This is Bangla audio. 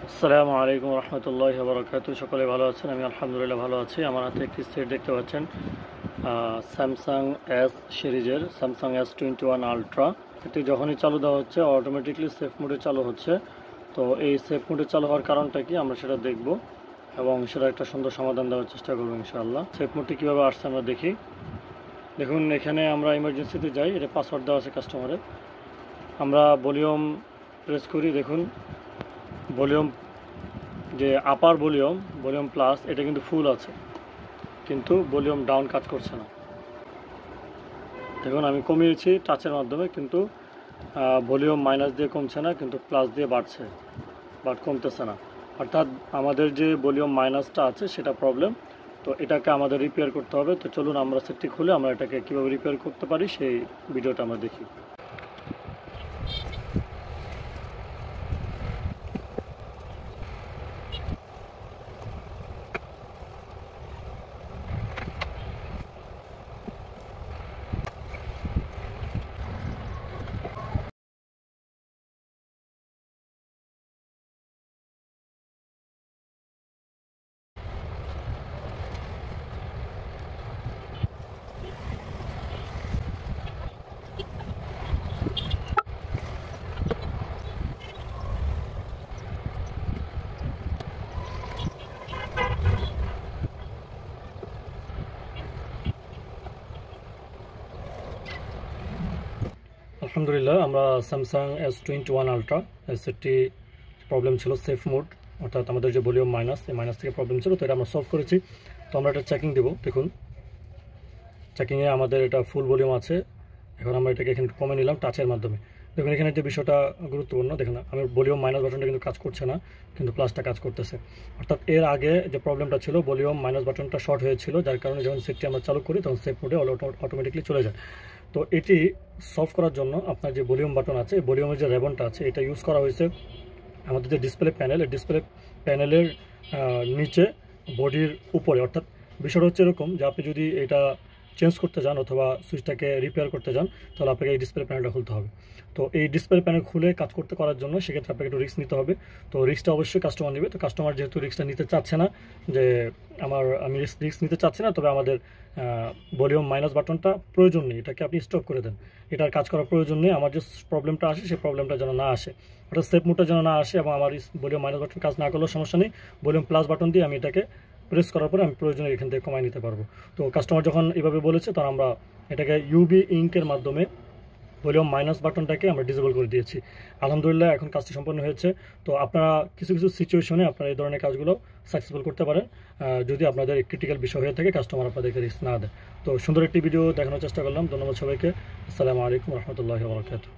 আসসালামু আলাইকুম রহমতুল্লাহি ওয়া বারাকাতুহু। সকলে ভালো আছেন? আমি আলহামদুলিল্লাহ ভালো আছি। আমার হাতে একটি সেট দেখতে পাচ্ছেন, স্যামসাং এস সিরিজের স্যামসাং S21 আলট্রা। এটি যখনই চালু দেওয়া হচ্ছে অটোমেটিকলি সেফ মোডে চালু হচ্ছে। তো এই সেফ মোডে চালু হওয়ার কারণটা কি আমরা সেটা দেখব এবং সেটা একটা সুন্দর সমাধান দেওয়ার চেষ্টা করবো ইনশাআল্লাহ। সেফ মোডটি কীভাবে আসছে আমরা দেখি। দেখুন, এখানে আমরা ইমার্জেন্সিতে যাই, এটা পাসওয়ার্ড দেওয়া আছে কাস্টমারের। আমরা ভলিউম প্রেস করি। দেখুন, ভলিউম যে আপার ভলিউম প্লাস এটা কিন্তু ফুল আছে, কিন্তু ভলিউম ডাউন কাজ করছে না। দেখুন, আমি কমিয়েছি টাচের মাধ্যমে, কিন্তু ভলিউম মাইনাস দিয়ে কমছে না, কিন্তু প্লাস দিয়ে বাড়ছে, বাট কমতেছে না। অর্থাৎ আমাদের যে ভলিউম মাইনাসটা আছে সেটা প্রবলেম। তো এটাকে আমাদের রিপেয়ার করতে হবে। তো চলুন আমরা সেটটি খুলে আমরা এটাকে কীভাবে রিপেয়ার করতে পারি সেই ভিডিওটা আমরা দেখি। আলহামদুলিল্লাহ, আমরা স্যামসাং S21 আলট্রা এই সেটটি প্রবলেম ছিল সেফ মোড, অর্থাৎ আমাদের যে ভলিউম মাইনাস, এই মাইনাস থেকে প্রবলেম ছিল। তো এটা আমরা সলভ করেছি। তো আমরা এটা চেকিং দেবো। দেখুন, চেকিংয়ে আমাদের এটা ফুল ভলিউম আছে। এখন আমরা এটাকে এখানে কমে নিলাম টাচের মাধ্যমে। দেখুন, এখানে যে বিষয়টা গুরুত্বপূর্ণ, দেখুন আমি ভলিউম মাইনাস বাটনটা কিন্তু কাজ করছে না, কিন্তু প্লাসটা কাজ করতেছে। অর্থাৎ এর আগে যে প্রবলেমটা ছিল, ভলিউম মাইনাস বাটনটা শর্ট হয়েছিল, যার কারণে যখন সেটটি আমরা চালু করি তখন সেফ মোডে অটোমেটিকলি চলে যায়। তো এটি সলভ করার জন্য আপনার যে ভলিউম বাটন আছে, ভলিউমের যে রেবনটা আছে, এটা ইউজ করা হয়েছে আমাদের যে ডিসপ্লে প্যানেল, এই ডিসপ্লে প্যানেলের নিচে বডির উপরে। অর্থাৎ বিষয়টা হচ্ছে এরকম যে আপনি যদি এটা চেঞ্জ করতে যান অথবা সুইচটাকে রিপেয়ার করতে যান, তাহলে আপনাকে এই ডিসপ্লে প্যানেলটা খুলতে হবে। তো এই ডিসপ্লে প্যানেল খুলে কাজ করার জন্য সেক্ষেত্রে আপনাকে একটু রিস্ক নিতে হবে। তো রিস্কটা অবশ্যই কাস্টমার নেবে। তো কাস্টমার যেহেতু রিস্কটা নিতে চাচ্ছে না, যে আমি রিস্ক নিতে চাচ্ছি না, তবে আমাদের ভলিউম মাইনাস বাটনটা প্রয়োজন নেই, এটাকে আপনি স্টপ করে দেন, এটার কাজ করার প্রয়োজন নেই। আমার যে প্রবলেমটা আসে সেই প্রবলেমটা যেন না আসে, ওটা সেফ মোডটা যেন না আসে, এবং আমার ভলিউম মাইনাস বাটন কাজ না করলেও সমস্যা নেই। ভলিউম প্লাস বাটন দিয়ে আমি এটাকে প্রেস করার পরে আমি প্রয়োজনে এখান থেকে কমাই নিতে পারবো। তো কাস্টমার যখন এভাবে বলেছে, তখন আমরা এটাকে ইউবি ইঙ্কের মাধ্যমে ভলিউম মাইনাস বাটনটাকে আমরা ডিসেবল করে দিয়েছি। আলহামদুলিল্লাহ, এখন কাজটি সম্পন্ন হয়েছে। তো আপনারা কিছু কিছু সিচুয়েশনে আপনারা এই ধরনের কাজগুলো সাকসেসফুল করতে পারেন, যদি আপনাদের ক্রিটিক্যাল বিষয় হয়ে থাকে, কাস্টমার আপনাদেরকে রিস্ক না দেয়। তো সুন্দর একটি ভিডিও দেখানোর চেষ্টা করলাম। ধন্যবাদ সবাইকে। আসসালামু আলাইকুম রহমতুল্লাহি ওয়া বারাকাতুহু।